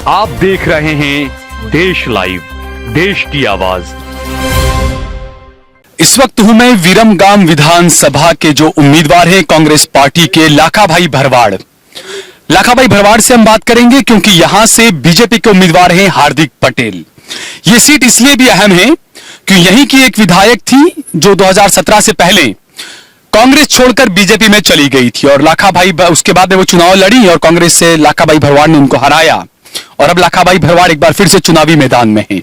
आप देख रहे हैं देश लाइव, देश की आवाज। इस वक्त हूं मैं विरमगाम विधानसभा के जो उम्मीदवार हैं कांग्रेस पार्टी के लाखाभाई भरवाड़। लाखाभाई भरवाड़ से हम बात करेंगे क्योंकि यहां से बीजेपी के उम्मीदवार हैं हार्दिक पटेल। ये सीट इसलिए भी अहम है कि यहीं की एक विधायक थी जो 2017 से पहले कांग्रेस छोड़कर बीजेपी में चली गई थी और लाखाभाई उसके बाद में वो चुनाव लड़ी और कांग्रेस से लाखाभाई भरवाड़ ने उनको हराया और अब लाखाभाई भरवाड़ एक बार फिर से चुनावी मैदान में है।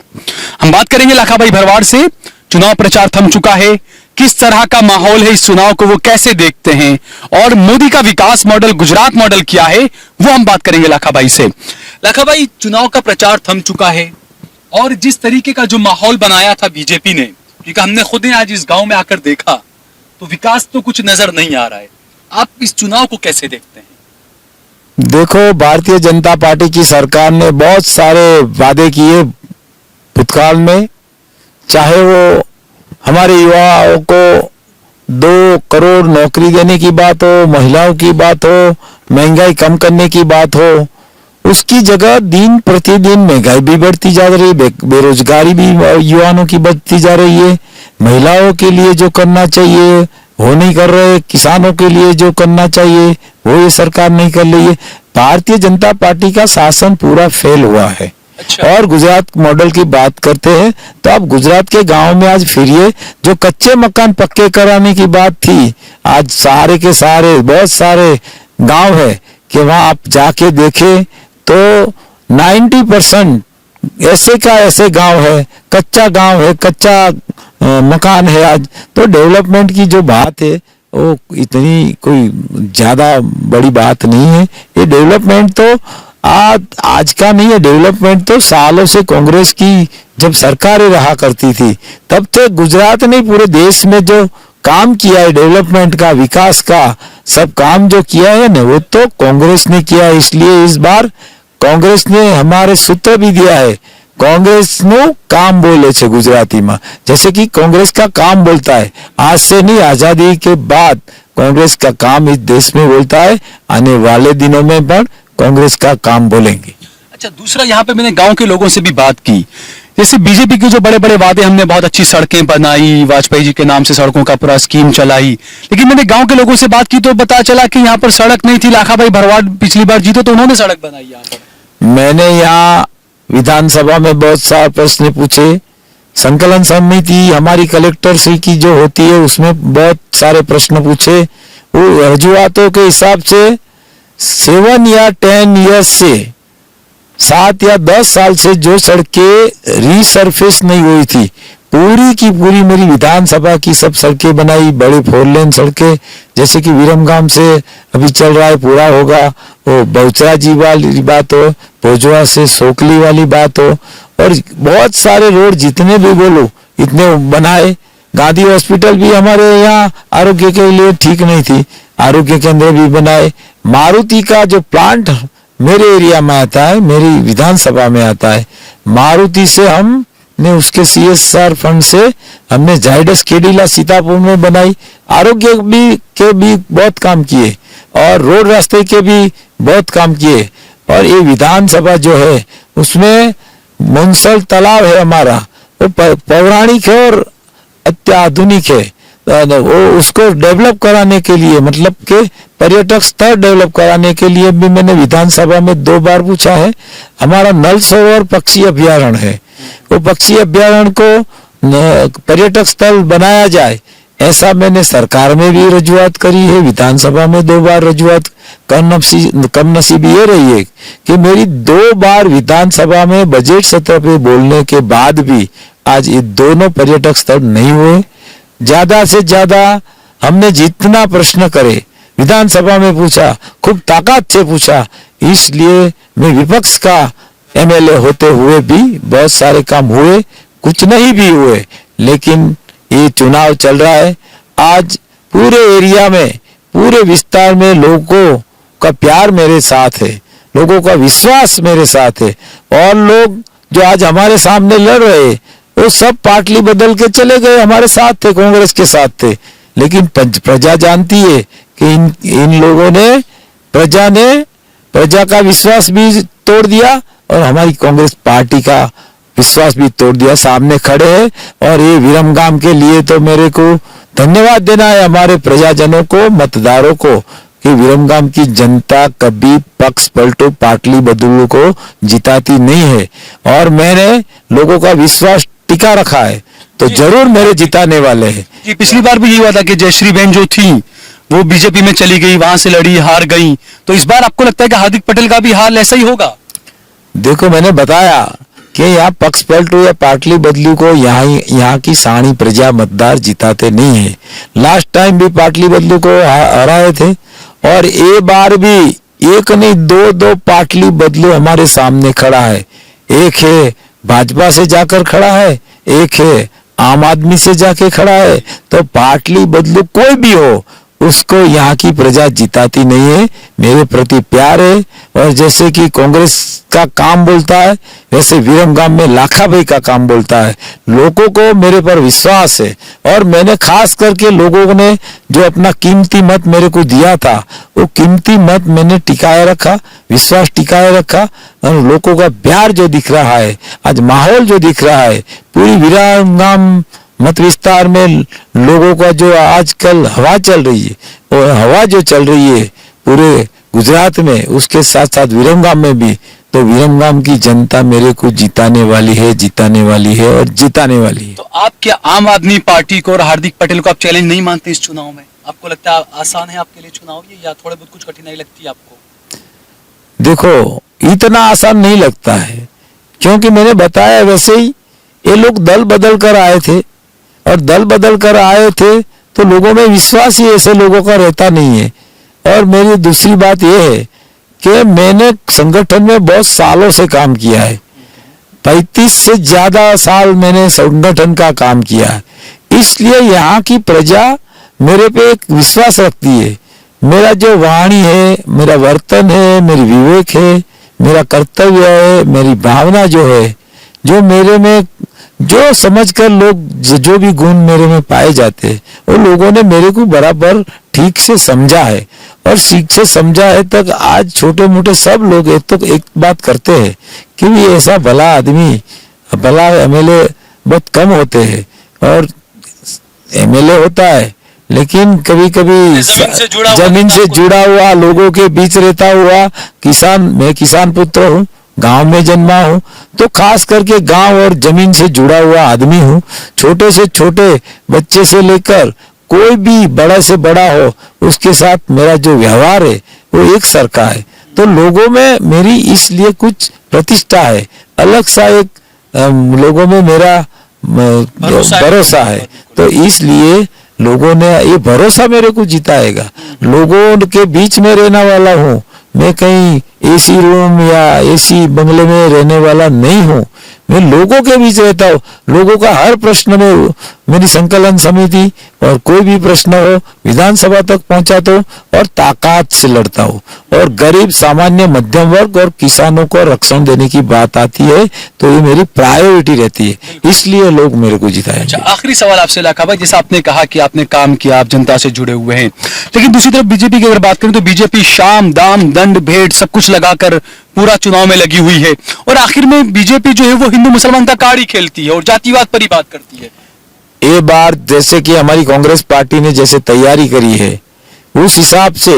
हम बात करेंगे लाखाभाई भरवाड़ से। चुनाव प्रचार थम चुका है, किस तरह का माहौल है इस चुनाव को वो कैसे देखते हैं और मोदी का विकास मॉडल, गुजरात मॉडल क्या है, वो हम बात करेंगे लाखाभाई से। लाखाभाई, चुनाव का प्रचार थम चुका है और जिस तरीके का जो माहौल बनाया था बीजेपी ने, क्योंकि हमने खुद ही आज इस गांव में आकर देखा तो विकास तो कुछ नजर नहीं आ रहा है। आप इस चुनाव को कैसे देखते हैं? देखो, भारतीय जनता पार्टी की सरकार ने बहुत सारे वादे किए भूतकाल में, चाहे वो हमारे युवाओं को 2 करोड़ नौकरी देने की बात हो, महिलाओं की बात हो, महंगाई कम करने की बात हो, उसकी जगह दिन प्रतिदिन महंगाई भी बढ़ती जा रही है, बेरोजगारी भी युवाओं की बढ़ती जा रही है। महिलाओं के लिए जो करना चाहिए वो नहीं कर रहे, किसानों के लिए जो करना चाहिए वो ये सरकार नहीं कर रही है। भारतीय जनता पार्टी का शासन पूरा फेल हुआ है। अच्छा। और गुजरात मॉडल की बात करते हैं तो आप गुजरात के गांव में आज फिरिए, जो कच्चे मकान पक्के कराने की बात थी, आज सारे के सारे बहुत सारे गांव है कि वहां आप जाके देखें तो 90% ऐसे का ऐसे गांव है, कच्चा गांव है, कच्चा मकान है। आज तो डेवलपमेंट की जो बात है वो इतनी कोई ज्यादा बड़ी बात नहीं है। ये डेवलपमेंट तो आज का नहीं है, डेवलपमेंट तो सालों से कांग्रेस की जब सरकारें रहा करती थी तब तक गुजरात ने पूरे देश में जो काम किया है डेवलपमेंट का, विकास का, सब काम जो किया है ना वो तो कांग्रेस ने किया है। इसलिए इस बार कांग्रेस ने हमारे सूत्र भी दिया है, कांग्रेस नो काम बोले छे गुजराती में, जैसे कि कांग्रेस का काम बोलता है। आज से नहीं, आजादी के बाद कांग्रेस का काम इस देश में बोलता है, आने वाले दिनों में पर कांग्रेस का काम बोलेंगे। अच्छा, दूसरा यहाँ पे मैंने गांव के लोगों से भी बात की, जैसे बीजेपी के जो बड़े बड़े वादे, हमने बहुत अच्छी सड़कें बनाई, वाजपेयी जी के नाम से सड़कों का पूरा स्कीम चलाई, लेकिन मैंने गांव के लोगों से बात की तो पता चला कि यहाँ पर सड़क नहीं थी। लाखाभाई भरवाड़ पिछली बार जीते तो उन्होंने सड़क बनाई यहाँ पर। मैंने यहाँ विधानसभा में बहुत सारे प्रश्न पूछे, संकलन समिति हमारी कलेक्टर से की जो होती है उसमें बहुत सारे प्रश्न पूछे। वो रजुआतों के हिसाब से 7 या 10 ईयर्स से 7 या 10 साल से जो सड़कें रीसरफेस नहीं हुई थी, पूरी की पूरी मेरी विधानसभा की सब सड़कें बनाई, बड़ी 4 लेन सड़कें, जैसे कि विरमगाम से अभी चल रहा है, पूरा होगा, वो बहुचरा जी वाली बात हो, भोजवा से सोकली वाली बात हो, और बहुत सारे रोड जितने भी बोलो इतने बनाए। गांधी हॉस्पिटल भी हमारे यहाँ आरोग्य के लिए ठीक नहीं थी, आरोग्य केंद्र भी बनाए। मारुति का जो प्लांट मेरे एरिया में आता है, मेरी विधानसभा में आता है, मारुति से हमने उसके CSR फंड से हमने जाइडस केडिला सीतापुर में बनाई। आरोग्य के भी बहुत काम किए और रोड रास्ते के भी बहुत काम किए। और ये विधानसभा जो है उसमें मुंसल तालाब है हमारा, वो पौराणिक है और अत्याधुनिक है। वो उसको डेवलप कराने के लिए, मतलब के पर्यटक स्थल डेवलप कराने के लिए भी मैंने विधानसभा में 2 बार पूछा है। हमारा नल सरोवर पक्षी अभ्यारण्य है, वो पक्षी अभ्यारण्य को पर्यटक स्थल बनाया जाए, ऐसा मैंने सरकार में भी रजूआत करी है, विधानसभा में 2 बार रजूआत। कम नसीबी ये रही है कि मेरी 2 बार विधानसभा में बजट सत्र पे बोलने के बाद भी आज ये दोनों पर्यटक स्थल नहीं हुए। ज्यादा से ज्यादा हमने जितना प्रश्न करे विधानसभा में पूछा, खूब ताकत से पूछा, इसलिए मैं विपक्ष का MLA होते हुए भी बहुत सारे काम हुए, कुछ नहीं भी हुए। लेकिन ये चुनाव चल रहा है, आज पूरे एरिया में, पूरे विस्तार में लोगों का प्यार मेरे साथ है, लोगों का विश्वास मेरे साथ है। और लोग जो आज हमारे सामने लड़ रहे वो सब पार्टी बदल के चले गए, हमारे साथ थे, कांग्रेस के साथ थे। लेकिन प्रजा जानती है कि इन लोगों ने, प्रजा का विश्वास भी तोड़ दिया और हमारी कांग्रेस पार्टी का विश्वास भी तोड़ दिया। सामने खड़े हैं और ये विरमगाम के लिए तो मेरे को धन्यवाद देना है हमारे प्रजाजनों को, मतदारों को, कि विरमगाम की जनता कभी पक्ष पलटू पाटली बदलू को जिताती नहीं है और मैंने लोगों का विश्वास टिका रखा है, तो जरूर मेरे जिताने वाले हैं। जी, पिछली बार भी यही हुआ था कि जयश्री बहन जो थी वो बीजेपी में चली गई, वहां से लड़ी, हार गई, तो इस बार आपको लगता है कि हार्दिक पटेल का भी हाल ऐसा ही होगा? देखो, मैंने बताया कि यहाँ पक्ष पलटू या पाटली बदलू को यहाँ की सानी प्रजा मतदार जिताते नहीं है। लास्ट टाइम भी पाटली बदलू को हराए थे और ये बार भी एक नहीं दो पाटली बदलू हमारे सामने खड़ा है। एक है भाजपा से जाकर खड़ा है, एक है आम आदमी से जाके खड़ा है। तो पाटली बदलू कोई भी हो, उसको यहाँ की प्रजा जिताती नहीं है। मेरे प्रति प्यार है और जैसे कि कांग्रेस का काम बोलता है वैसे विरमगाम में लाखा भाई का काम बोलता है। लोगों को मेरे पर विश्वास है और मैंने खास करके लोगों ने जो अपना कीमती मत मेरे को दिया था, वो कीमती मत मैंने टिकाए रखा, विश्वास टिकाए रखा और लोगों का प्यार जो दिख रहा है, आज माहौल जो दिख रहा है, पूरी विरमगाम मत विस्तार में लोगों का जो आजकल हवा चल रही है, और हवा जो चल रही है पूरे गुजरात में, उसके साथ साथ विरमगाम में भी, तो विरमगाम की जनता मेरे को जिताने वाली है, जिताने वाली है और जिताने वाली है। तो आप क्या आम आदमी पार्टी को और हार्दिक पटेल को आप चैलेंज नहीं मानते इस चुनाव में? आपको लगता है आसान है आपके लिए चुनाव ये, या थोड़े बहुत कुछ कठिनाई लगती है आपको? देखो, इतना आसान नहीं लगता है, क्योंकि मैंने बताया वैसे ही ये लोग दल बदल कर आए थे और दल बदल कर आए थे तो लोगों में विश्वास ही ऐसे लोगों का रहता नहीं है। और मेरी दूसरी बात यह है कि मैंने संगठन में बहुत सालों से काम किया है, 35 से ज्यादा साल मैंने संगठन का काम किया है, इसलिए यहाँ की प्रजा मेरे पे एक विश्वास रखती है। मेरा जो वाणी है, मेरा वर्तन है, मेरी विवेक है, मेरा कर्तव्य है, मेरी भावना जो है, जो मेरे में जो समझकर लोग जो भी गुण मेरे में पाए जाते हैं, वो लोगों ने मेरे को बराबर ठीक से समझा है और ठीक से समझा है। तक आज छोटे मोटे सब लोग एक बात करते हैं कि भी ऐसा भला आदमी, भला एमएलए बहुत कम होते हैं और एमएलए होता है लेकिन कभी कभी जमीन से जुड़ा हुआ लोगों के बीच रहता हुआ किसान, मैं किसान पुत्र हूँ, गांव में जन्मा हूँ, तो खास करके गांव और जमीन से जुड़ा हुआ आदमी हूँ। छोटे से छोटे बच्चे से लेकर कोई भी बड़ा से बड़ा हो, उसके साथ मेरा जो व्यवहार है वो एक सरका है। तो लोगों में मेरी इसलिए कुछ प्रतिष्ठा है, अलग सा एक लोगों में मेरा भरोसा है। तो इसलिए लोगों ने ये भरोसा मेरे को जिताएगा। लोगों के बीच में रहने वाला हूँ मैं, कहीं एसी रूम या एसी बंगले में रहने वाला नहीं हूँ, मैं लोगों के बीच रहता हूँ। लोगों का हर प्रश्न में मेरी संकलन समिति और कोई भी प्रश्न हो विधानसभा तक पहुंचाता हूँ और ताकत से लड़ता हूँ। और गरीब सामान्य मध्यम वर्ग और किसानों को रक्षण देने की बात आती है तो ये मेरी प्रायोरिटी रहती है, इसलिए लोग मेरे को जिताएंगे। अच्छा, आखिरी सवाल आपसे लाखा भाई, जैसे आपने कहा कि आपने काम किया, आप जनता से जुड़े हुए हैं, लेकिन दूसरी तरफ बीजेपी की अगर बात करें तो बीजेपी शाम दाम दंड भेंट सब कुछ लगाकर पूरा चुनाव में लगी हुई है और आखिर में बीजेपी जो है वो हिंदू मुसलमान का कार्ड ही खेलती है और जातिवाद पर ही बात करती है। ये बार जैसे कि हमारी कांग्रेस पार्टी ने जैसे तैयारी करी है उस हिसाब से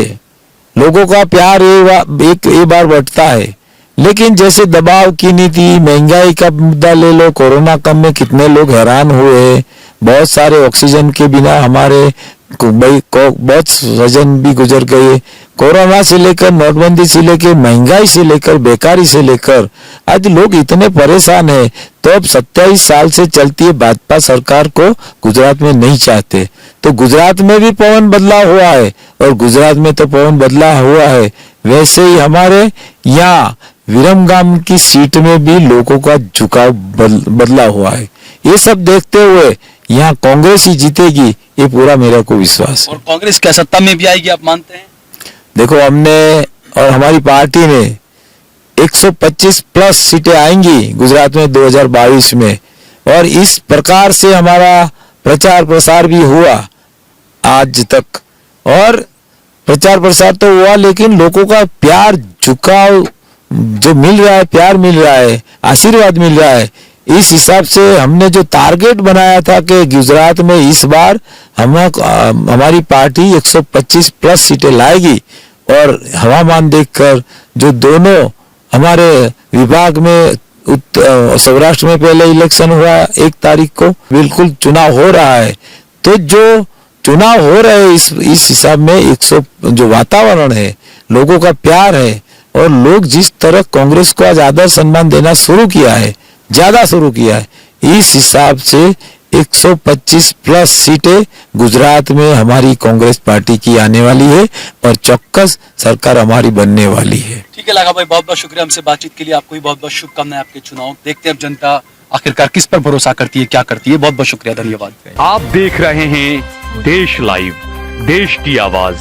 लोगों का प्यार एक बार बढ़ता है, लेकिन जैसे दबाव की नीति, महंगाई का मुद्दा ले लो, कोरोना काल में कितने लोग हैरान हुए, बहुत सारे ऑक्सीजन के बिना हमारे बहुत स्वजन भी गुजर गए। कोरोना से लेकर नोटबंदी से लेकर महंगाई से लेकर बेकारी से लेकर आज लोग इतने परेशान हैं, तो अब 27 साल से चलती है भाजपा सरकार को गुजरात में नहीं चाहते। तो गुजरात में भी पवन बदला हुआ है और गुजरात में तो पवन बदला हुआ है, वैसे ही हमारे यहाँ विरमगाम की सीट में भी लोगों का झुकाव बदला हुआ है। ये सब देखते हुए यहाँ कांग्रेस ही जीतेगी, ये पूरा मेरा को विश्वास है। और कांग्रेस क्या सत्ता में भी आएगी आप मानते हैं? देखो, हमने और हमारी पार्टी ने 125 प्लस सीटें आएंगी गुजरात में 2022 में, और इस प्रकार से हमारा प्रचार प्रसार भी हुआ आज तक। और प्रचार प्रसार तो हुआ, लेकिन लोगों का प्यार झुकाव जो मिल रहा है, प्यार मिल रहा है, आशीर्वाद मिल रहा है, इस हिसाब से हमने जो टारगेट बनाया था कि गुजरात में इस बार हमारी पार्टी 125 प्लस सीटें लाएगी, और हवामान देखकर जो दोनों हमारे विभाग में सौराष्ट्र में पहले इलेक्शन हुआ 1 तारीख को, बिल्कुल चुनाव हो रहा है, तो जो चुनाव हो रहे हैं इस हिसाब में 100 जो वातावरण है, लोगों का प्यार है, और लोग जिस तरह कांग्रेस को आज आदर सम्मान देना शुरू किया है, ज्यादा शुरू किया है, इस हिसाब से 125 प्लस सीटें गुजरात में हमारी कांग्रेस पार्टी की आने वाली है, और चौक्कस सरकार हमारी बनने वाली है। ठीक है लाखा भाई, बहुत बहुत शुक्रिया हमसे बातचीत के लिए। आपको भी बहुत बहुत शुभकामनाएं आपके चुनाव। देखते हैं अब जनता आखिरकार किस पर भरोसा करती है, क्या करती है। बहुत बहुत शुक्रिया, धन्यवाद। आप देख रहे हैं देश लाइव, देश की आवाज।